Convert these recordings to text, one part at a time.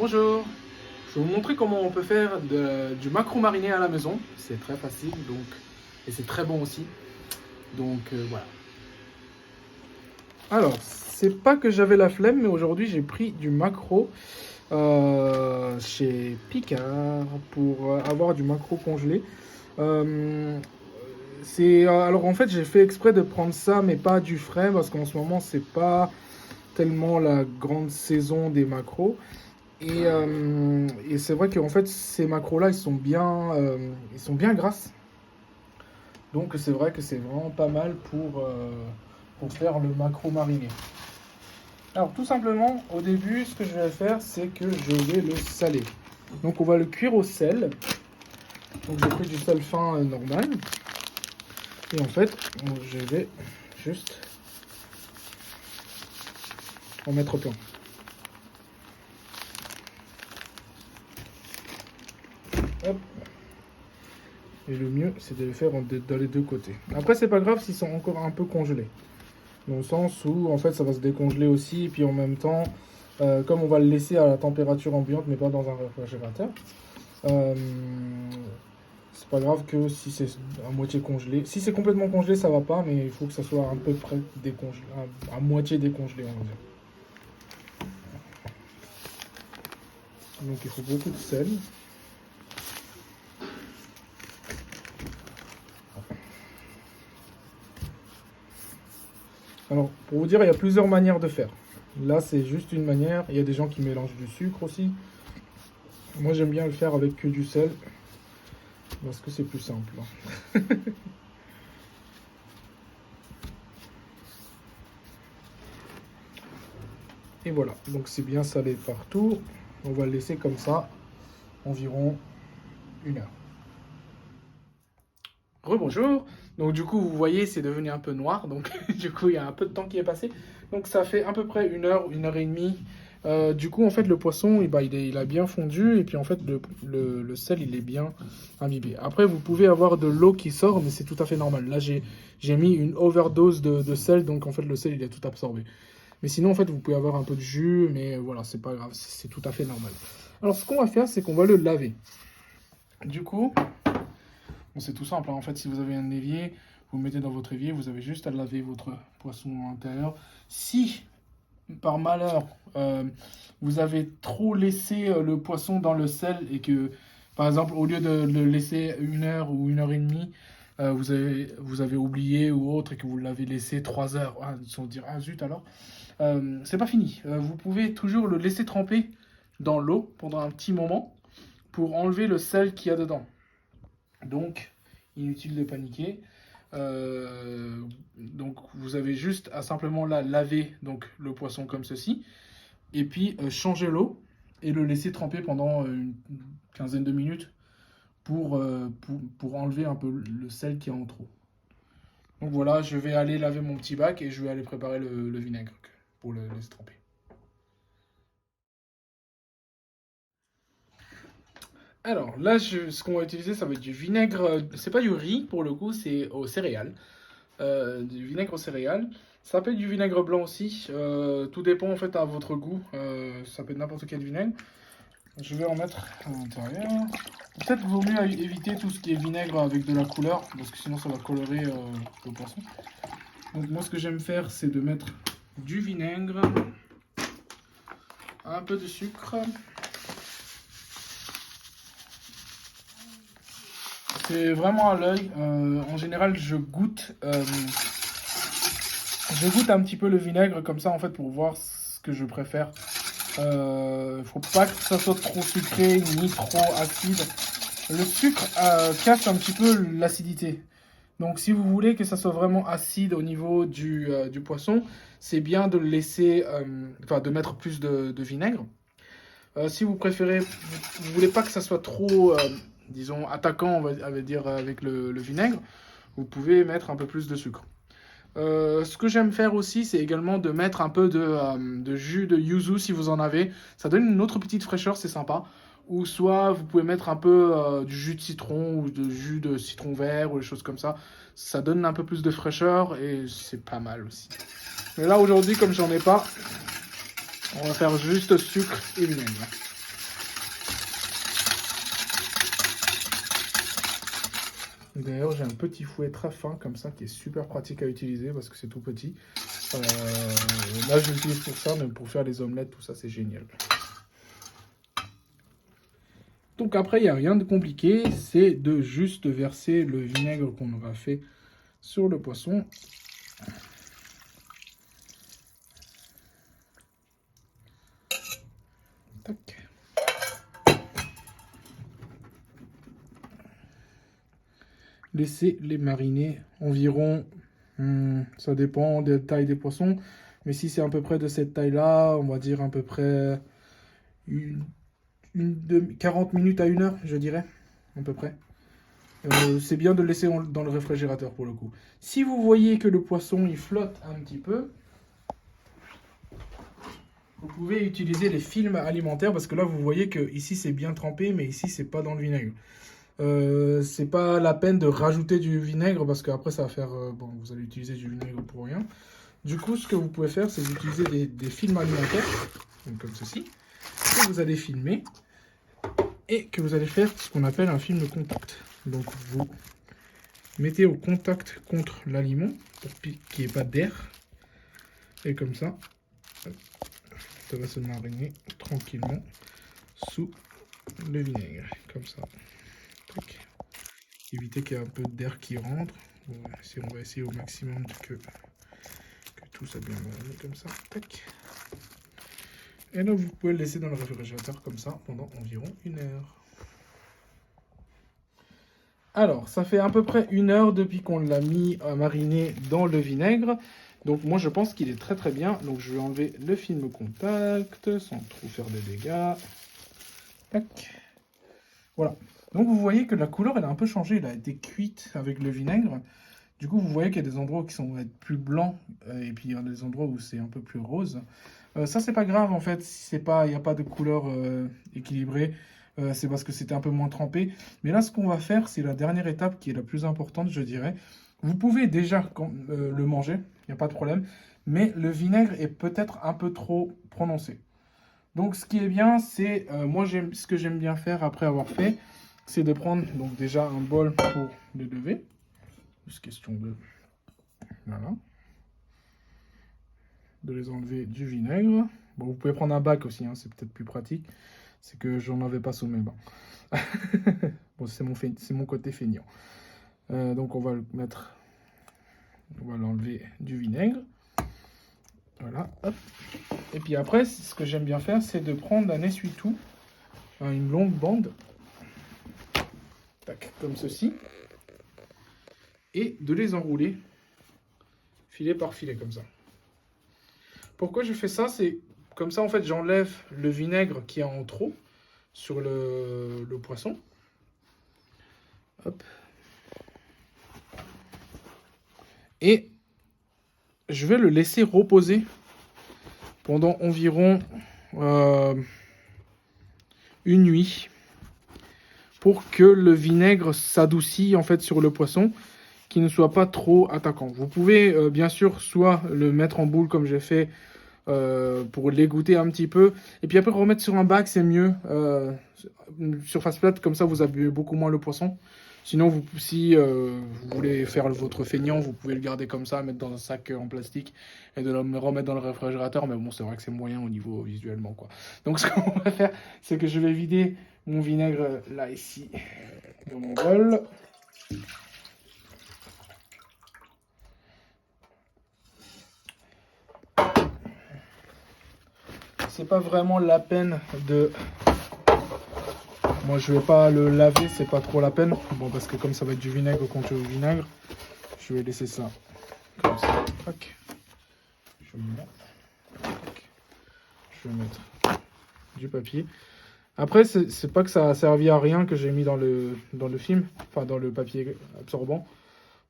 Bonjour, je vais vous montrer comment on peut faire du maquereau mariné à la maison. C'est très facile et c'est très bon aussi. Voilà. Alors, c'est pas que j'avais la flemme, mais aujourd'hui j'ai pris du maquereau chez Picard pour avoir du maquereau congelé. Euh, alors en fait j'ai fait exprès de prendre ça, mais pas du frais parce qu'en ce moment c'est pas tellement la grande saison des maquereaux. Et c'est vrai qu'en fait, ces macros-là, ils sont bien grasses. Donc c'est vrai que c'est vraiment pas mal pour faire le maquereau mariné. Alors tout simplement, au début, ce que je vais faire, c'est que je vais le saler. Donc on va le cuire au sel. Donc j'ai pris du sel fin normal. Et en fait, je vais juste en mettre plein. Hop. Et le mieux, c'est de les faire dans les deux côtés. Après, c'est pas grave s'ils sont encore un peu congelés. Dans le sens où, en fait, ça va se décongeler aussi. Et puis en même temps, comme on va le laisser à la température ambiante, mais pas dans un réfrigérateur, c'est pas grave que si c'est à moitié congelé. Si c'est complètement congelé, ça va pas, mais il faut que ça soit à peu près décongelé, à moitié décongelé, on va dire. Donc il faut beaucoup de sel. Alors, pour vous dire, il y a plusieurs manières de faire. Là, c'est juste une manière. Il y a des gens qui mélangent du sucre aussi. Moi, j'aime bien le faire avec que du sel. Parce que c'est plus simple. Et voilà. Donc, c'est bien salé partout. On va le laisser comme ça environ 1 heure. Rebonjour. Donc du coup, vous voyez, c'est devenu un peu noir. Donc du coup, il y a un peu de temps qui est passé. Donc ça fait à peu près 1 heure, 1 heure et demie. Du coup, en fait, le poisson, il a bien fondu. Et puis en fait, le sel, il est bien imbibé. Après, vous pouvez avoir de l'eau qui sort, mais c'est tout à fait normal. Là, j'ai mis une overdose de sel. Donc en fait, le sel, il est tout absorbé. Mais sinon, en fait, vous pouvez avoir un peu de jus. Mais voilà, c'est pas grave. C'est tout à fait normal. Alors, ce qu'on va faire, c'est qu'on va le laver. Du coup... Bon, c'est tout simple, hein. En fait, si vous avez un évier, vous le mettez dans votre évier, vous avez juste à laver votre poisson à l'intérieur. Si, par malheur, vous avez trop laissé le poisson dans le sel et que, par exemple, au lieu de le laisser 1 heure ou 1 heure et demie, vous avez oublié ou autre et que vous l'avez laissé 3 heures, ils vont dire, ah zut alors, c'est pas fini. Vous pouvez toujours le laisser tremper dans l'eau pendant un petit moment pour enlever le sel qu'il y a dedans. Donc, inutile de paniquer. Donc, vous avez juste à simplement laver donc, le poisson comme ceci. Et puis, changer l'eau et le laisser tremper pendant une quinzaine de minutes pour enlever un peu le sel qui est en trop. Donc voilà, je vais aller laver mon petit bac et je vais aller préparer le vinaigre pour le laisser tremper. Alors là, ce qu'on va utiliser, ça va être du vinaigre. C'est pas du riz pour le coup, c'est aux céréales. Du vinaigre aux céréales. Ça peut être du vinaigre blanc aussi. Tout dépend en fait à votre goût. Ça peut être n'importe quel vinaigre. Je vais en mettre à l'intérieur. Peut-être qu'il vaut mieux éviter tout ce qui est vinaigre avec de la couleur, parce que sinon ça va colorer le poisson. Donc moi, ce que j'aime faire, c'est de mettre du vinaigre, un peu de sucre. C'est vraiment à l'œil. En général, je goûte un petit peu le vinaigre comme ça en fait pour voir ce que je préfère. Faut pas que ça soit trop sucré ni trop acide. Le sucre casse un petit peu l'acidité. Donc si vous voulez que ça soit vraiment acide au niveau du poisson, c'est bien de le laisser, de mettre plus de vinaigre. Si vous préférez, vous voulez pas que ça soit trop, disons, attaquant, on va dire, avec le vinaigre, vous pouvez mettre un peu plus de sucre. Ce que j'aime faire aussi, c'est également de mettre un peu de jus de yuzu si vous en avez. Ça donne une autre petite fraîcheur, c'est sympa. Ou soit vous pouvez mettre un peu du jus de citron ou de jus de citron vert ou des choses comme ça. Ça donne un peu plus de fraîcheur et c'est pas mal aussi. Mais là aujourd'hui, comme j'en ai pas, on va faire juste sucre et vinaigre. D'ailleurs, j'ai un petit fouet très fin comme ça qui est super pratique à utiliser parce que c'est tout petit. Là, je l'utilise pour ça, mais pour faire les omelettes, tout ça, c'est génial. Donc après, il n'y a rien de compliqué, c'est de juste verser le vinaigre qu'on aura fait sur le poisson. Tac. Laissez les mariner environ, ça dépend de la taille des poissons, mais si c'est à peu près de cette taille-là, on va dire à peu près 40 minutes à 1 heure, je dirais, à peu près. C'est bien de le laisser dans le réfrigérateur pour le coup. Si vous voyez que le poisson il flotte un petit peu, vous pouvez utiliser les films alimentaires parce que là vous voyez que ici c'est bien trempé, mais ici c'est pas dans le vinaigre. C'est pas la peine de rajouter du vinaigre parce qu'après ça va faire bon, vous allez utiliser du vinaigre pour rien. Du coup, ce que vous pouvez faire, c'est utiliser des films alimentaires, donc comme ceci, que vous allez filmer et que vous allez faire ce qu'on appelle un film de contact. Donc vous mettez au contact contre l'aliment pour qu'il n'y ait pas d'air et comme ça va se mariner tranquillement sous le vinaigre, comme ça. Tac. Éviter qu'il y ait un peu d'air qui rentre. Bon, on va essayer au maximum que tout soit bien mariné comme ça. Tac. Et là, vous pouvez le laisser dans le réfrigérateur comme ça pendant environ 1 heure. Alors, ça fait à peu près 1 heure depuis qu'on l'a mis à mariner dans le vinaigre. Donc moi, je pense qu'il est très très bien. Donc je vais enlever le film contact sans trop faire de dégâts. Tac. Voilà. Donc vous voyez que la couleur, elle a un peu changé. Elle a été cuite avec le vinaigre. Du coup, vous voyez qu'il y a des endroits qui sont être plus blancs et puis il y a des endroits où c'est un peu plus rose. Ça, c'est pas grave en fait, si il n'y a pas de couleur équilibrée. C'est parce que c'était un peu moins trempé. Mais là, ce qu'on va faire, c'est la dernière étape qui est la plus importante, je dirais. Vous pouvez déjà le manger, il n'y a pas de problème. Mais le vinaigre est peut-être un peu trop prononcé. Donc, ce qui est bien, c'est, moi, ce que j'aime bien faire après avoir fait, c'est de prendre donc déjà un bol pour le lever. Juste question de... Voilà. De les enlever du vinaigre. Bon, vous pouvez prendre un bac aussi, hein, c'est peut-être plus pratique. C'est que j'en avais pas sous mes bains. Bon, c'est mon côté feignant. Donc on va le mettre... On va l'enlever du vinaigre. Voilà, hop. Et puis après, ce que j'aime bien faire, c'est de prendre un essuie-tout, une longue bande, tac, comme ceci, et de les enrouler, filet par filet, comme ça. Pourquoi je fais ça? C'est comme ça, en fait, j'enlève le vinaigre qui est en trop sur le poisson. Hop. Et je vais le laisser reposer pendant environ 1 nuit pour que le vinaigre s'adoucit en fait sur le poisson, qu'il ne soit pas trop attaquant. Vous pouvez bien sûr soit le mettre en boule comme j'ai fait pour l'égoutter un petit peu, et puis après remettre sur un bac, c'est mieux. Une surface plate, comme ça vous abîmez beaucoup moins le poisson. Sinon, si vous voulez faire votre feignant, vous pouvez le garder comme ça, mettre dans un sac en plastique et de le remettre dans le réfrigérateur. Mais bon, c'est vrai que c'est moyen au niveau visuellement, quoi. Donc, ce qu'on va faire, c'est que je vais vider mon vinaigre là, ici, dans mon bol. C'est pas vraiment la peine de... Moi, je vais pas le laver, c'est pas trop la peine. Bon, parce que comme ça va être du vinaigre contre du vinaigre, je vais laisser ça comme ça. Tac. Je vais mettre du papier. Après, c'est pas que ça a servi à rien que j'ai mis dans le film, enfin dans le papier absorbant,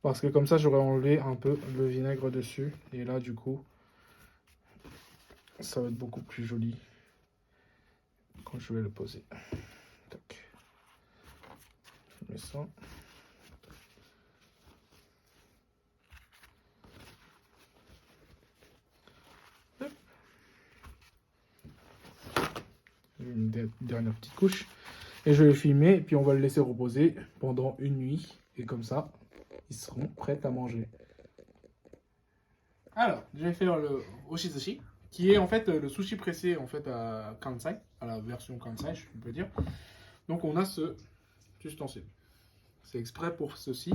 parce que comme ça, j'aurais enlevé un peu le vinaigre dessus. Et là, du coup, ça va être beaucoup plus joli quand je vais le poser. Tac. Je mets ça. Une dernière petite couche. Et je vais le filmer, et puis on va le laisser reposer pendant 1 nuit. Et comme ça, ils seront prêts à manger. Alors, je vais faire le oshizushi, qui est en fait le sushi pressé en fait à Kansai, à la version Kansai, je peux dire. Donc on a ce ustensile. C'est exprès pour ceci.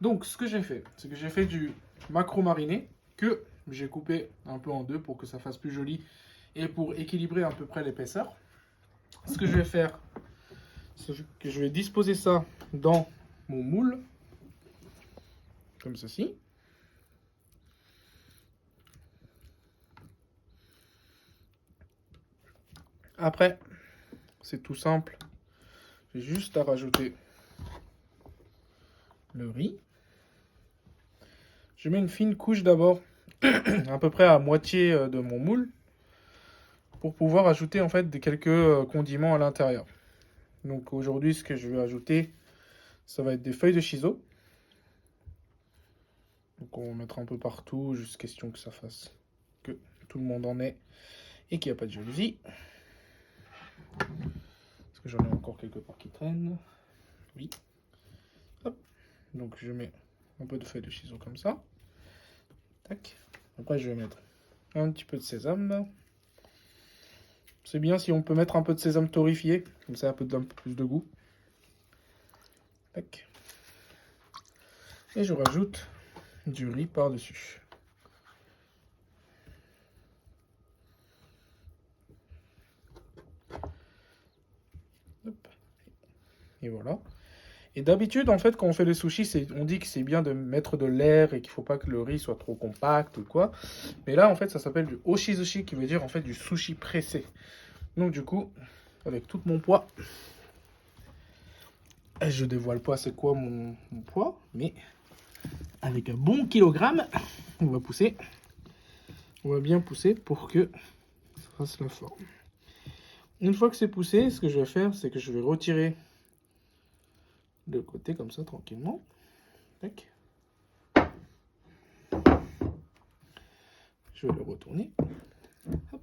Donc ce que j'ai fait, c'est que j'ai fait du maquereau mariné que j'ai coupé un peu en deux pour que ça fasse plus joli et pour équilibrer à peu près l'épaisseur. Ce que je vais faire, c'est que je vais disposer ça dans mon moule, comme ceci. Après, c'est tout simple. J'ai juste à rajouter le riz. Je mets une fine couche d'abord, à peu près à moitié de mon moule, pour pouvoir ajouter en fait quelques condiments à l'intérieur. Donc aujourd'hui, ce que je vais ajouter, ça va être des feuilles de shiso. Donc on va mettre un peu partout, juste question que ça fasse que tout le monde en ait et qu'il n'y a pas de jalousie. Parce que j'en ai encore quelque part qui traînent. Oui. Hop. Donc je mets un peu de feuilles de shiso comme ça. Tac. Après je vais mettre un petit peu de sésame. C'est bien si on peut mettre un peu de sésame torréfié, comme ça un peu plus de goût. Tac. Et je rajoute du riz par-dessus. Et voilà. Et d'habitude, en fait, quand on fait les sushis, on dit que c'est bien de mettre de l'air et qu'il ne faut pas que le riz soit trop compact ou quoi. Mais là, en fait, ça s'appelle du oshizushi, qui veut dire en fait du sushi pressé. Donc du coup, avec tout mon poids, je dévoile pas c'est quoi mon poids, mais avec un bon kilogramme, on va pousser. On va bien pousser pour que ça fasse la forme. Une fois que c'est poussé, ce que je vais faire, c'est que je vais retirer le côté comme ça tranquillement. Tac. Je vais le retourner. Hop.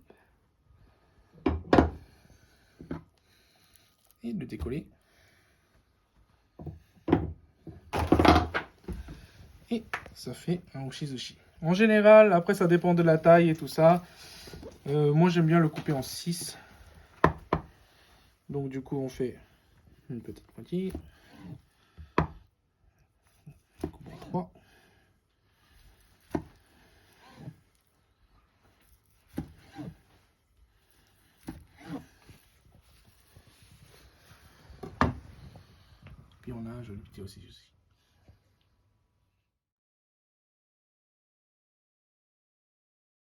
Et le décoller. Et ça fait un oshizushi. En général, après ça dépend de la taille et tout ça. Moi j'aime bien le couper en 6. Donc du coup on fait une petite moitié. On coupe en 3. Puis on a un joli petit oshizushi.